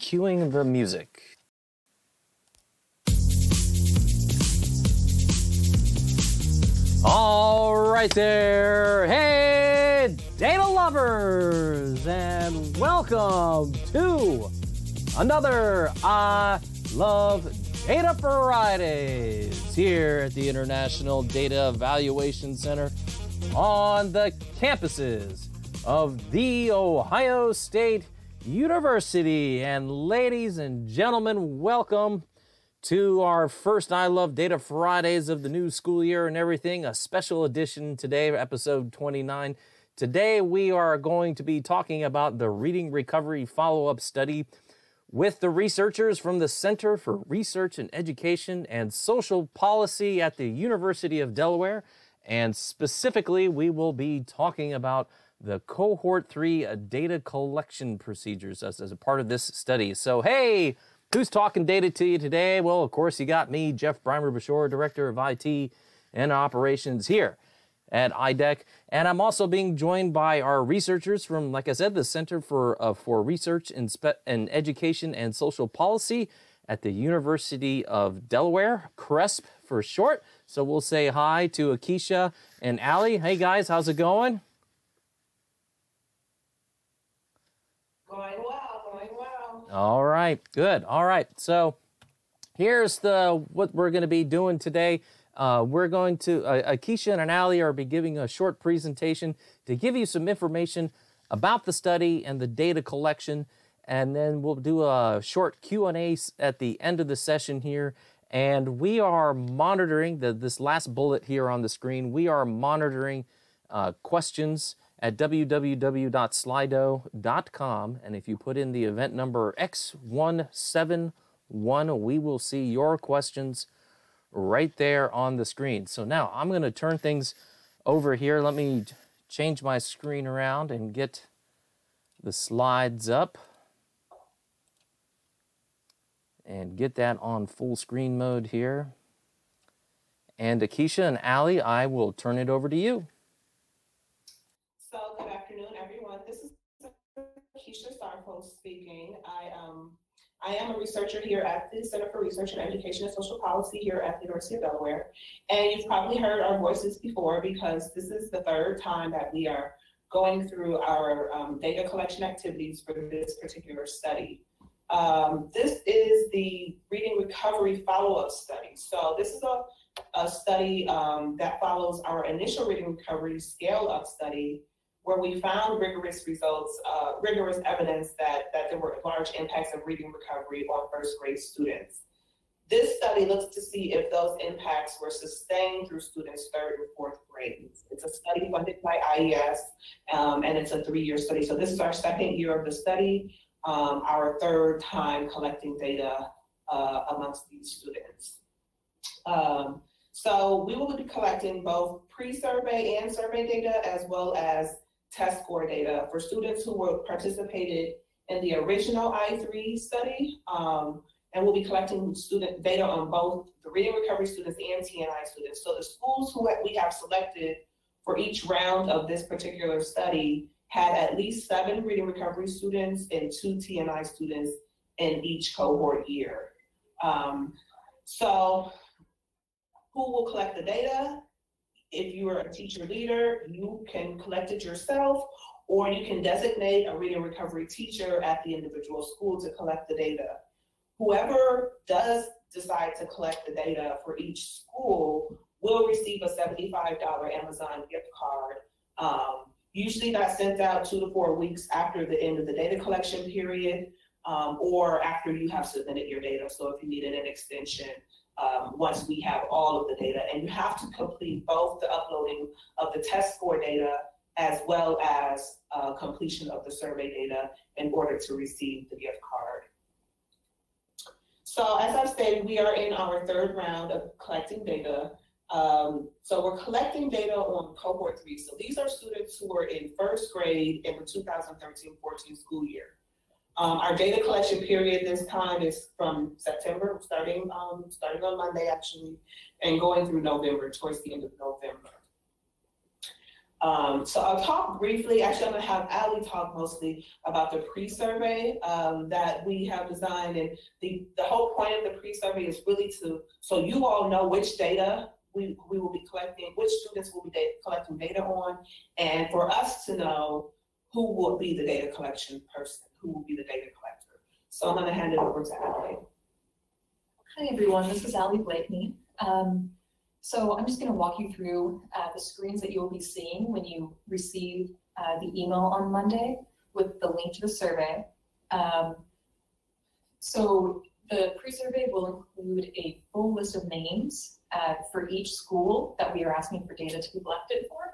cueing the music. All right there. Hey, data lovers, and welcome to another I Love Data Fridays here at the International Data Evaluation Center on the campuses of The Ohio State University. And ladies and gentlemen, welcome to our first I Love Data Fridays of the new school year and everything, a special edition today, episode 29. Today we are going to be talking about the Reading Recovery Follow-Up Study with the researchers from the Center for Research in Education and Social Policy at the University of Delaware. And specifically, we will be talking about the Cohort 3 data collection procedures as a part of this study. So, hey, who's talking data to you today? Well, of course, you got me, Jeff Breimer-Bashore, Director of IT and Operations here at IDEC. And I'm also being joined by our researchers from, like I said, the Center for Research in Education and Social Policy at the University of Delaware, CRESP for short. So we'll say hi to Akeisha and Allie. Hey, guys, how's it going? Going well. All right, good. All right, so here's what we're going to be doing today. We're going to, Akeisha and Allie are be giving a short presentation to give you some information about the study and the data collection, and then we'll do a short Q&A at the end of the session here. And we are monitoring, this last bullet here on the screen, we are monitoring questions at www.slido.com. And if you put in the event number X171, we will see your questions right there on the screen. So now I'm going to turn things over here. Let me change my screen around and get the slides up and get that on full screen mode here. And Akeisha and Allie, I will turn it over to you. So good afternoon, everyone. This is Akeisha Starkos speaking. I am a researcher here at the Center for Research in Education and Social Policy here at the University of Delaware. And you've probably heard our voices before because this is the third time that we are going through our data collection activities for this particular study. This is the Reading Recovery Follow-Up Study. So this is a study that follows our initial Reading Recovery Scale-Up study, where we found rigorous evidence that there were large impacts of reading recovery on first grade students. This study looks to see if those impacts were sustained through students' third and fourth grades. It's a study funded by IES, and it's a 3-year study. So this is our second year of the study, our third time collecting data amongst these students. So we will be collecting both pre-survey and survey data, as well as test score data for students who participated in the original I3 study, and we'll be collecting student data on both the reading recovery students and TNI students. So the schools who we have selected for each round of this particular study had at least 7 reading recovery students and 2 TNI students in each cohort year. So who will collect the data? If you are a teacher leader, you can collect it yourself, or you can designate a reading recovery teacher at the individual school to collect the data. Whoever does decide to collect the data for each school will receive a $75 Amazon gift card. Usually that's sent out 2 to 4 weeks after the end of the data collection period, or after you have submitted your data. So if you needed an extension, once we have all of the data, and you have to complete both the uploading of the test score data as well as completion of the survey data in order to receive the gift card. So as I've stated, we are in our third round of collecting data. So we're collecting data on cohort 3. So these are students who are in first grade in the 2013-14 school year. Our data collection period this time is from September, starting on Monday actually, and going through November, towards the end of November. So I'll talk briefly, actually I'm gonna have Ali talk mostly about the pre-survey that we have designed. And the whole point of the pre-survey is really so you all know which data we will be collecting, which students will be collecting data on, and for us to know who will be the data collection person, who will be the data collector. So I'm gonna hand it over to Ali. Hi everyone, this is Ali Blakeney. So I'm just going to walk you through the screens that you'll be seeing when you receive the email on Monday with the link to the survey. So the pre-survey will include a full list of names for each school that we are asking for data to be collected for.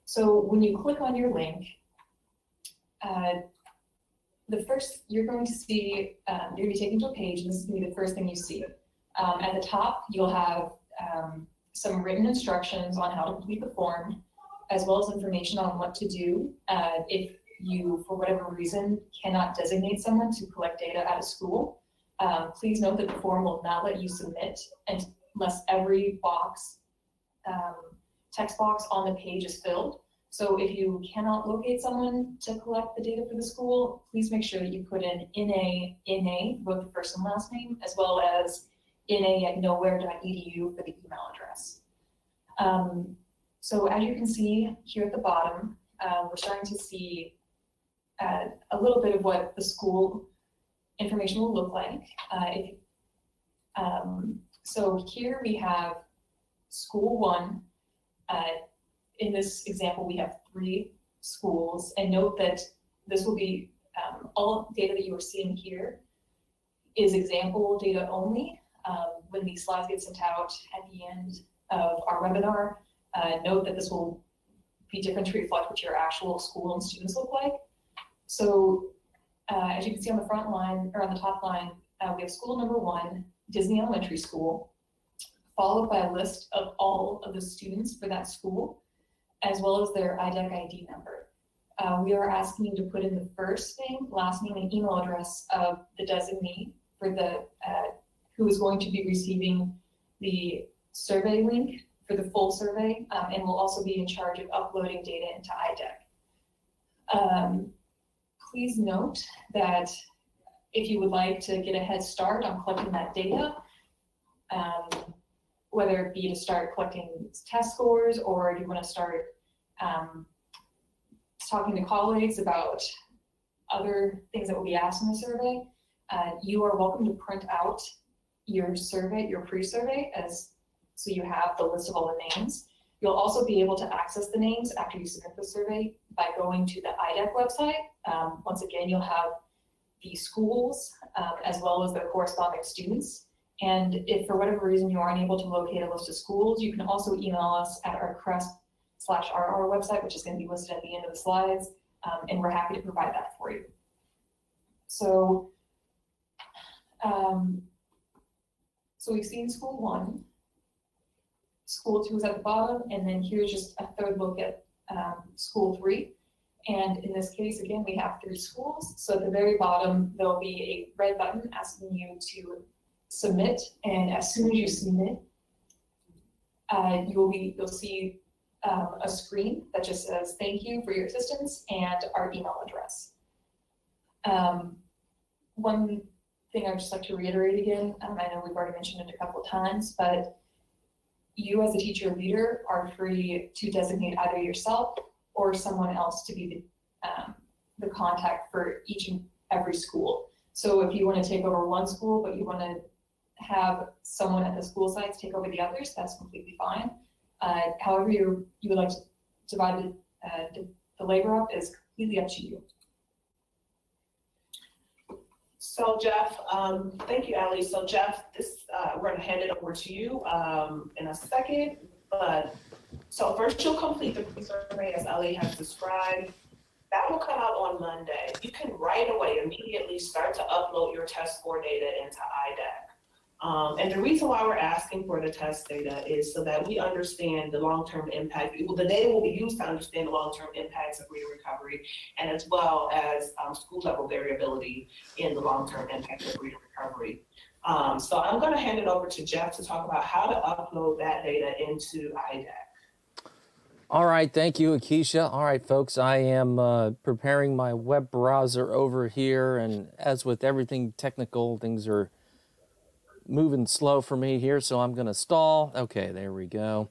So when you click on your link, you're going to see, you're going to be taken to a page, and this is going to be the first thing you see. At the top, you'll have some written instructions on how to complete the form, as well as information on what to do if you, for whatever reason, cannot designate someone to collect data at a school. Please note that the form will not let you submit unless every box, text box on the page is filled. So if you cannot locate someone to collect the data for the school, please make sure that you put in NA, both the first and last name, as well as na@nowhere.edu for the email address. So as you can see here at the bottom, we're starting to see a little bit of what the school information will look like. So here we have school 1. In this example, we have 3 schools, and note that this will be all data that you are seeing here is example data only. When these slides get sent out at the end of our webinar, note that this will be different to reflect what your actual school and students look like. So as you can see on the front line, or on the top line, we have school number 1, Disney Elementary School, followed by a list of all of the students for that school, as well as their IDEC ID number. We are asking you to put in the first name, last name, and email address of the designee for the who is going to be receiving the survey link for the full survey, and will also be in charge of uploading data into IDEC. Please note that if you would like to get a head start on collecting that data, whether it be to start collecting test scores, or you want to start talking to colleagues about other things that will be asked in the survey, you are welcome to print out your survey, your pre-survey, so you have the list of all the names. You'll also be able to access the names after you submit the survey by going to the IDEC website. Once again, you'll have the schools as well as their corresponding students. And if for whatever reason you aren't able to locate a list of schools, you can also email us at our CREST/RR website, which is going to be listed at the end of the slides, and we're happy to provide that for you. So, so we've seen school 1, school 2 is at the bottom, and then here's just a third look at school 3. And in this case, again, we have 3 schools. So at the very bottom, there'll be a red button asking you to submit, and as soon as you submit, you'll see a screen that just says thank you for your assistance and our email address. One thing I'd just like to reiterate again, I know we've already mentioned it a couple of times, but you as a teacher leader are free to designate either yourself or someone else to be the contact for each and every school. So if you want to take over one school, but you want to have someone at the school sites take over the others, that's completely fine. However you would like to divide the labor up is completely up to you. So Jeff, thank you, Ali. So Jeff, we're going to hand it over to you in a second. But so first, you'll complete the pre-survey as Ali has described. That will come out on Monday. You can right away, immediately start to upload your test score data into IDEC. And the reason why we're asking for the test data is so that we understand the long-term impact. The data will be used to understand the long-term impacts of reader recovery, and as well as school-level variability in the long-term impact of reader recovery. So I'm going to hand it over to Jeff to talk about how to upload that data into IDEC. All right, thank you, Akeisha. All right, folks, I am preparing my web browser over here, and as with everything technical, things are moving slow for me here, so I'm going to stall. Okay, there we go.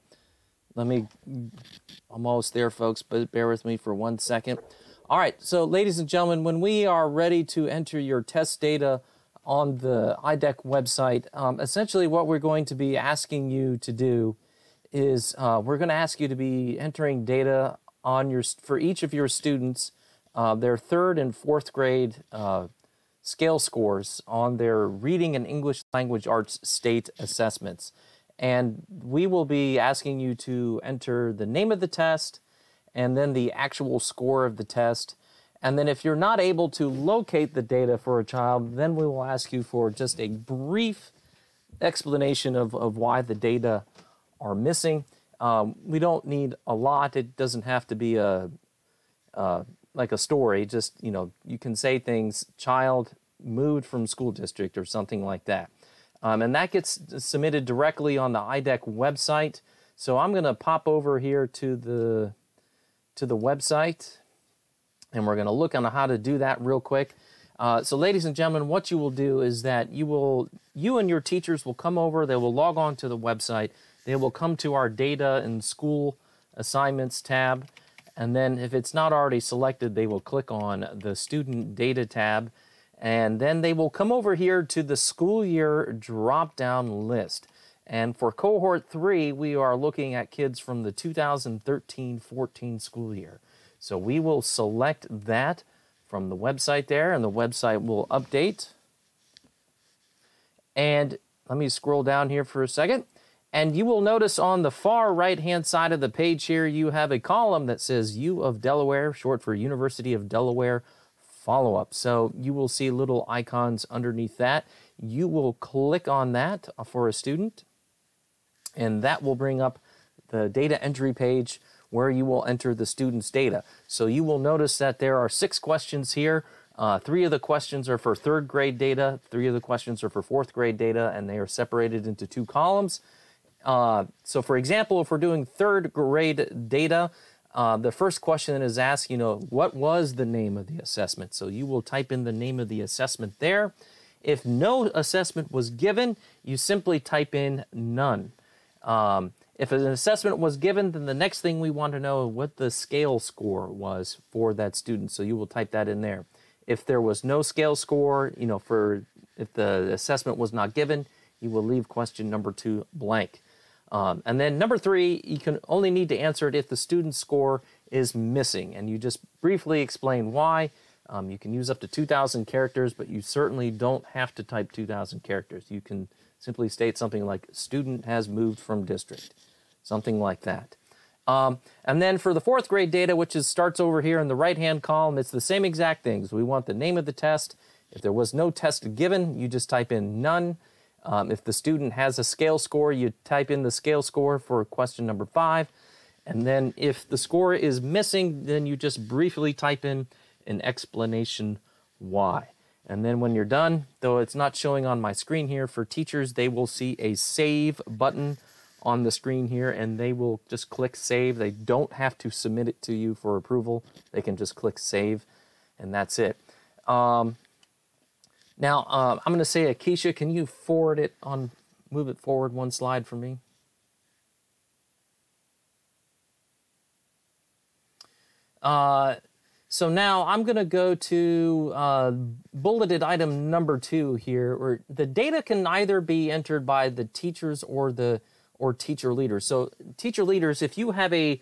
Almost there, folks, but bear with me for 1 second. All right, so ladies and gentlemen, when we are ready to enter your test data on the IDEC website, essentially what we're going to be asking you to do is we're going to ask you to be entering data on for each of your students, their 3rd and 4th grade scale scores on their reading and English language arts state assessments. And we will be asking you to enter the name of the test and then the actual score of the test. And then if you're not able to locate the data for a child, then we will ask you for just a brief explanation of why the data are missing. We don't need a lot. It doesn't have to be like a story. Just, you can say things, child moved from school district or something like that. And that gets submitted directly on the IDEC website. So I'm going to pop over here to the website, and we're going to look on how to do that real quick. So ladies and gentlemen, what you will do is that you and your teachers will come over, they will log on to the website, they will come to our data and school assignments tab, and then if it's not already selected, they will click on the student data tab, and then they will come over here to the school year drop-down list. And for cohort 3, we are looking at kids from the 2013-14 school year. So we will select that from the website there, and the website will update. And let me scroll down here for a second. And you will notice on the far right-hand side of the page here, you have a column that says U of Delaware, short for University of Delaware follow-up. So you will see little icons underneath that. You will click on that for a student, and that will bring up the data entry page where you will enter the student's data. So you will notice that there are 6 questions here. 3 of the questions are for 3rd grade data, 3 of the questions are for 4th grade data, and they are separated into 2 columns. So for example, if we're doing 3rd grade data, the first question is asked, what was the name of the assessment? So you will type in the name of the assessment there. If no assessment was given, you simply type in none. If an assessment was given, then the next thing we want to know what the scale score was for that student. So you will type that in there. If there was no scale score, if the assessment was not given, you will leave question number 2 blank. And then number 3, you can only need to answer it if the student's score is missing. And you just briefly explain why. You can use up to 2,000 characters, but you certainly don't have to type 2,000 characters. You can simply state something like, student has moved from district, something like that. And then for the 4th grade data, which starts over here in the right-hand column, it's the same exact things. We want the name of the test. If there was no test given, you just type in none. If the student has a scale score, you type in the scale score for question number 5. And then if the score is missing, then you just briefly type in an explanation why. And then when you're done, though it's not showing on my screen here, for teachers, they will see a save button on the screen here, and they will just click save. They don't have to submit it to you for approval. They can just click save, and that's it. Now, I'm going to say, Akeisha, can you move it forward 1 slide for me? So now I'm going to go to bulleted item number 2 here, where the data can either be entered by the teachers or teacher leaders. So teacher leaders, if you have a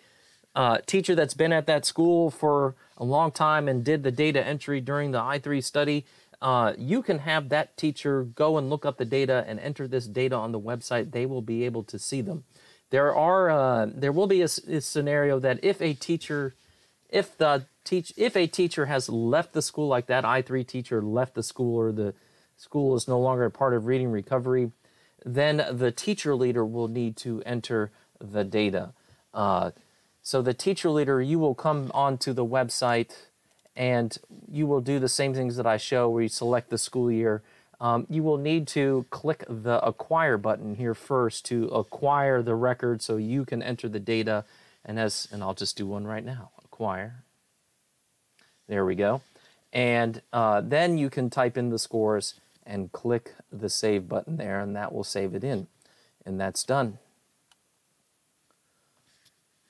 teacher that's been at that school for a long time and did the data entry during the I3 study, you can have that teacher go and look up the data and enter this data on the website. They will be able to see them. There will be a scenario that if a teacher has left the school, like that I3 teacher left the school, or the school is no longer a part of reading recovery, then the teacher leader will need to enter the data. So the teacher leader, you will come onto the website and you will do the same things that I show, where you select the school year. You will need to click the acquire button here first to acquire the record so you can enter the data. And I'll just do one right now, acquire. There we go. And then you can type in the scores and click the save button there, and that will save it in. And that's done.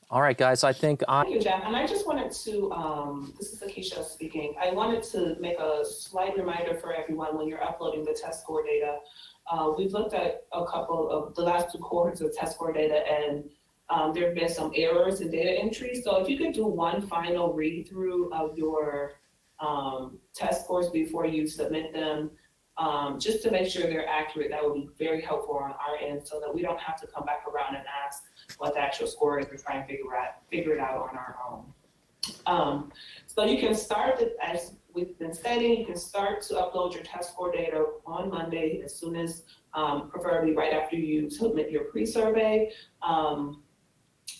All right, guys, I think Thank you, Jeff. And I just wanted to, this is Akeisha speaking. I wanted to make a slight reminder for everyone when you're uploading the test score data. We've looked at a couple of the last 2 cohorts of test score data, and there have been some errors in data entry. So if you could do one final read through of your test scores before you submit them, just to make sure they're accurate, that would be very helpful on our end so that we don't have to come back around and ask what the actual score is. We're trying to figure it out on our own. So you can start, as we've been stating, you can start to upload your test score data on Monday as soon as, preferably right after you submit your pre-survey.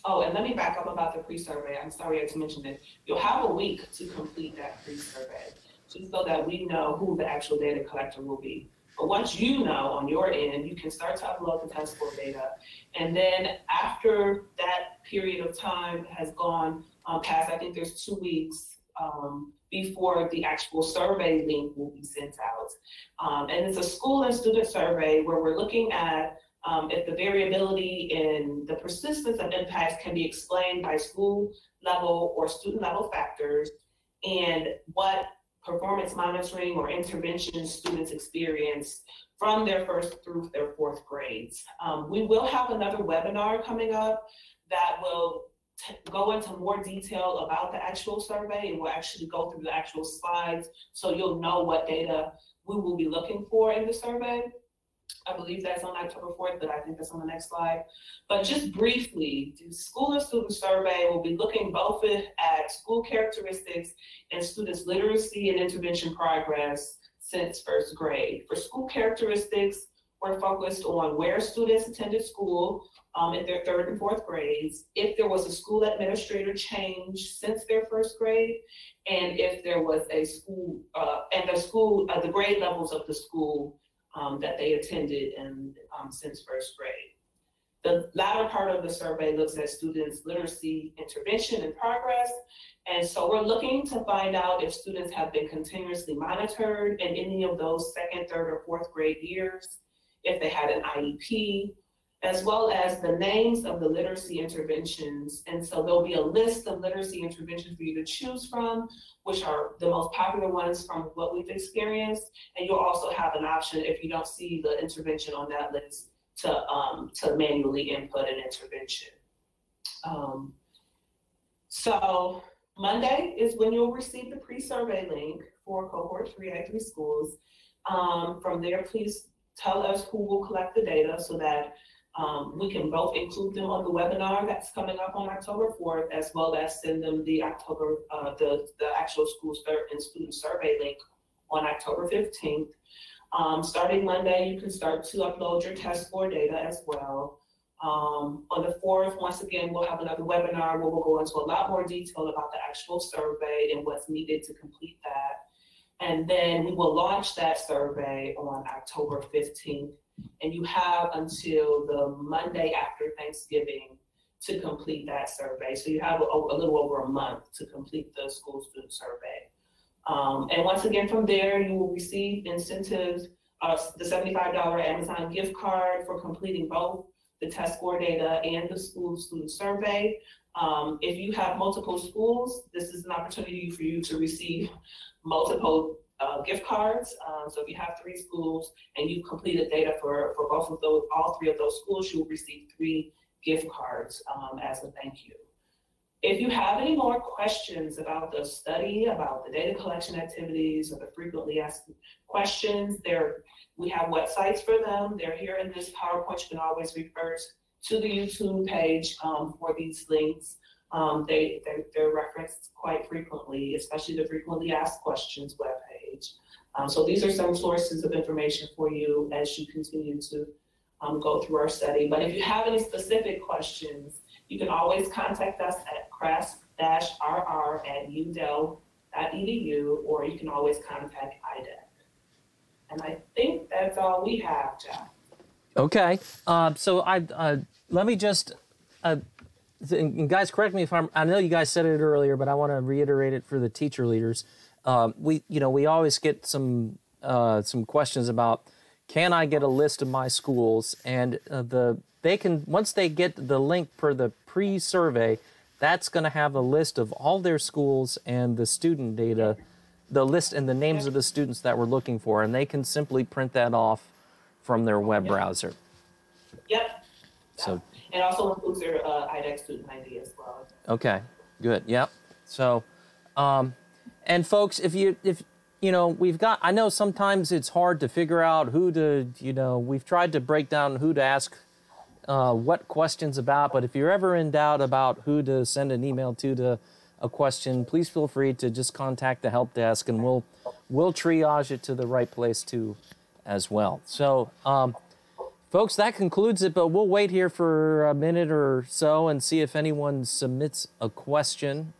Oh, and let me back up about the pre-survey. I'm sorry I mentioned it. You'll have a week to complete that pre-survey, just so that we know who the actual data collector will be. But once you know on your end, you can start to upload the test score data. And then after that period of time has gone past, I think there's 2 weeks before the actual survey link will be sent out. And it's a school and student survey where we're looking at if the variability in the persistence of impacts can be explained by school level or student level factors, and what performance monitoring or intervention students experience from their 1st through their 4th grades. We will have another webinar coming up that will go into more detail about the actual survey, and we'll actually go through the actual slides so you'll know what data we will be looking for in the survey. I believe that's on October 4th, but I think that's on the next slide. But just briefly, the school and student survey will be looking both at school characteristics and students' literacy and intervention progress since 1st grade. For school characteristics, we're focused on where students attended school in their 3rd and 4th grades, if there was a school administrator change since their 1st grade, and if there was a school, the grade levels of the school that they attended and since 1st grade. The latter part of the survey looks at students' literacy, intervention, and progress. And so we're looking to find out if students have been continuously monitored in any of those 2nd, 3rd, or 4th grade years, if they had an IEP, as well as the names of the literacy interventions. And so there'll be a list of literacy interventions for you to choose from, which are the most popular ones from what we've experienced. And you'll also have an option, if you don't see the intervention on that list, to manually input an intervention. So Monday is when you'll receive the pre-survey link for cohort 3 at 3 schools. From there, please tell us who will collect the data so that we can both include them on the webinar that's coming up on October 4th, as well as send them the actual school and student survey link on October 15th. Starting Monday, you can start to upload your test score data as well. On the 4th, once again, we'll have another webinar where we'll go into a lot more detail about the actual survey and what's needed to complete that. And then we will launch that survey on October 15th. And you have until the Monday after Thanksgiving to complete that survey. So you have a little over a month to complete the school student survey. And once again, from there, you will receive incentives, the $75 Amazon gift card for completing both the test score data and the school student survey. If you have multiple schools, this is an opportunity for you to receive multiple gift cards. So if you have 3 schools and you completed data for both of those, all 3 of those schools, you will receive 3 gift cards as a thank you. If you have any more questions about the study, about the data collection activities, or the frequently asked questions, we have websites for them. They're here in this PowerPoint. You can always refer to the YouTube page for these links. They're referenced quite frequently, especially the frequently asked questions webpage. So these are some sources of information for you as you continue to go through our study. But if you have any specific questions, you can always contact us at crest-rr@udel.edu, or you can always contact IDEC. And I think that's all we have, Jeff. Okay. So let me just and guys, correct me if I know you guys said it earlier, but I want to reiterate it for the teacher leaders. We always get some questions about, can I get a list of my schools? And they can, once they get the link per the pre-survey, that's going to have a list of all their schools and the student data, the list and the names of the students that we're looking for, and they can simply print that off from their web browser. Yep. So, and also includes their IDEX student ID as well. Okay, good. Yep. So, and folks, if we've got, I know sometimes it's hard to figure out who to, we've tried to break down who to ask what questions about, but if you're ever in doubt about who to send an email to a question, please feel free to just contact the help desk, and we'll triage it to the right place too as well. So, folks, that concludes it, but we'll wait here for a minute or so and see if anyone submits a question.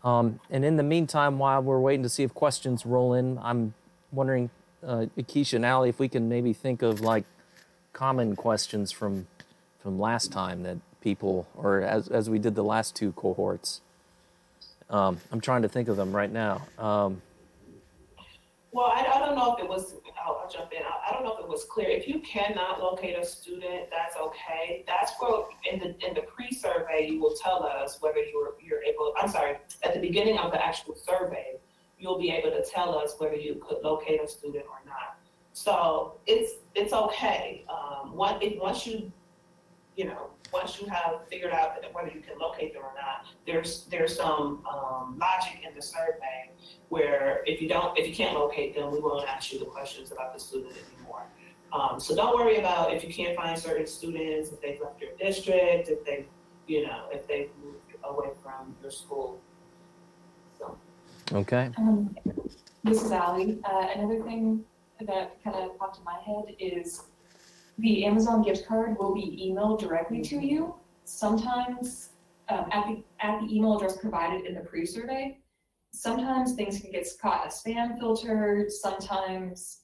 And in the meantime, while we're waiting to see if questions roll in, I'm wondering, Keisha and Allie, if we can maybe think of like common questions from last time that people, or as we did the last two cohorts. I'm trying to think of them right now. Well, I don't know if it was, I'll jump in. I don't know if it was clear. If you cannot locate a student, that's okay. That's where in the pre-survey, you will tell us whether you're able, I'm sorry, at the beginning of the actual survey, you'll be able to tell us whether you could locate a student or not. So it's okay. Once you have figured out whether you can locate them or not, there's some logic in the survey where if you can't locate them, we won't ask you the questions about the student anymore. So don't worry about if you can't find certain students, if they've left your district, if they've moved away from your school. So. Okay. This is Allie. Another thing that kind of popped in my head is the Amazon gift card will be emailed directly to you. Sometimes at the email address provided in the pre-survey. Sometimes things can get caught in a spam filter. Sometimes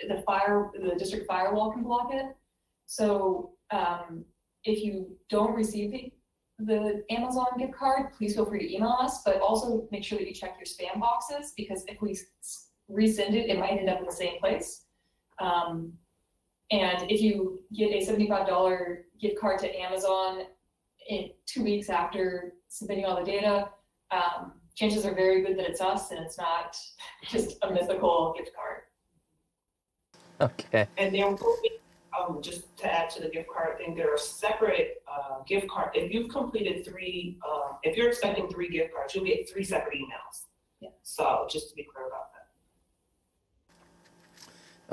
the district firewall can block it. So if you don't receive the Amazon gift card, please feel free to email us, but also make sure that you check your spam boxes, because if we resend it, it might end up in the same place. And if you get a $75 gift card to Amazon in 2 weeks after submitting all the data, chances are very good that it's us and it's not just a mythical gift card. Okay. And there will be, just to add to the gift card thing, there are separate gift cards. If you've completed if you're expecting 3 gift cards, you'll get 3 separate emails. Yeah. So just to be clear about that.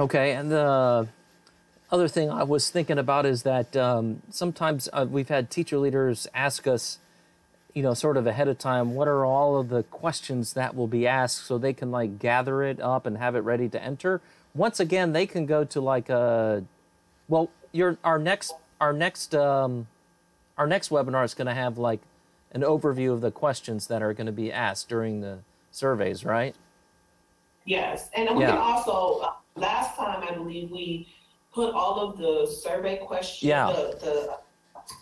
Okay, and the other thing I was thinking about is that sometimes we've had teacher leaders ask us, sort of ahead of time, what are all of the questions that will be asked, so they can like gather it up and have it ready to enter. Once again, they can go to like our next webinar is going to have like an overview of the questions that are going to be asked during the surveys, right? Yes, and we can also, last time I believe we put all of the survey questions,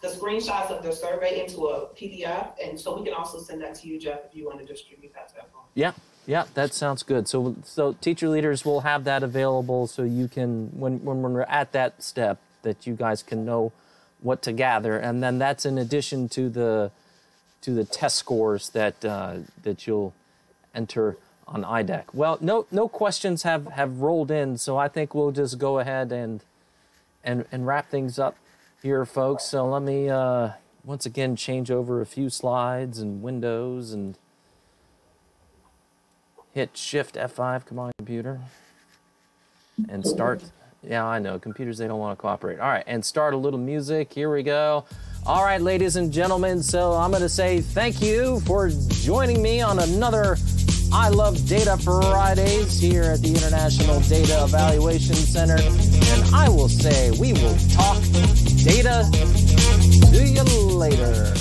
the screenshots of the survey into a PDF, and so we can also send that to you, Jeff, if you want to distribute that to everyone. Yeah, that sounds good. So teacher leaders will have that available, so you can, when we're at that step, that you guys can know what to gather, and then that's in addition to the test scores that you'll enter on IDEC. Well, no questions have rolled in, so I think we'll just go ahead and wrap things up here, folks. So let me once again change over a few slides and windows and hit Shift F5. Come on, computer, and start. Yeah, I know, computers, they don't want to cooperate. All right, and start a little music. Here we go. All right, ladies and gentlemen, so I'm going to say thank you for joining me on another I Love Data Fridays here at the International Data Evaluation Center. And I will say we will talk data to you later.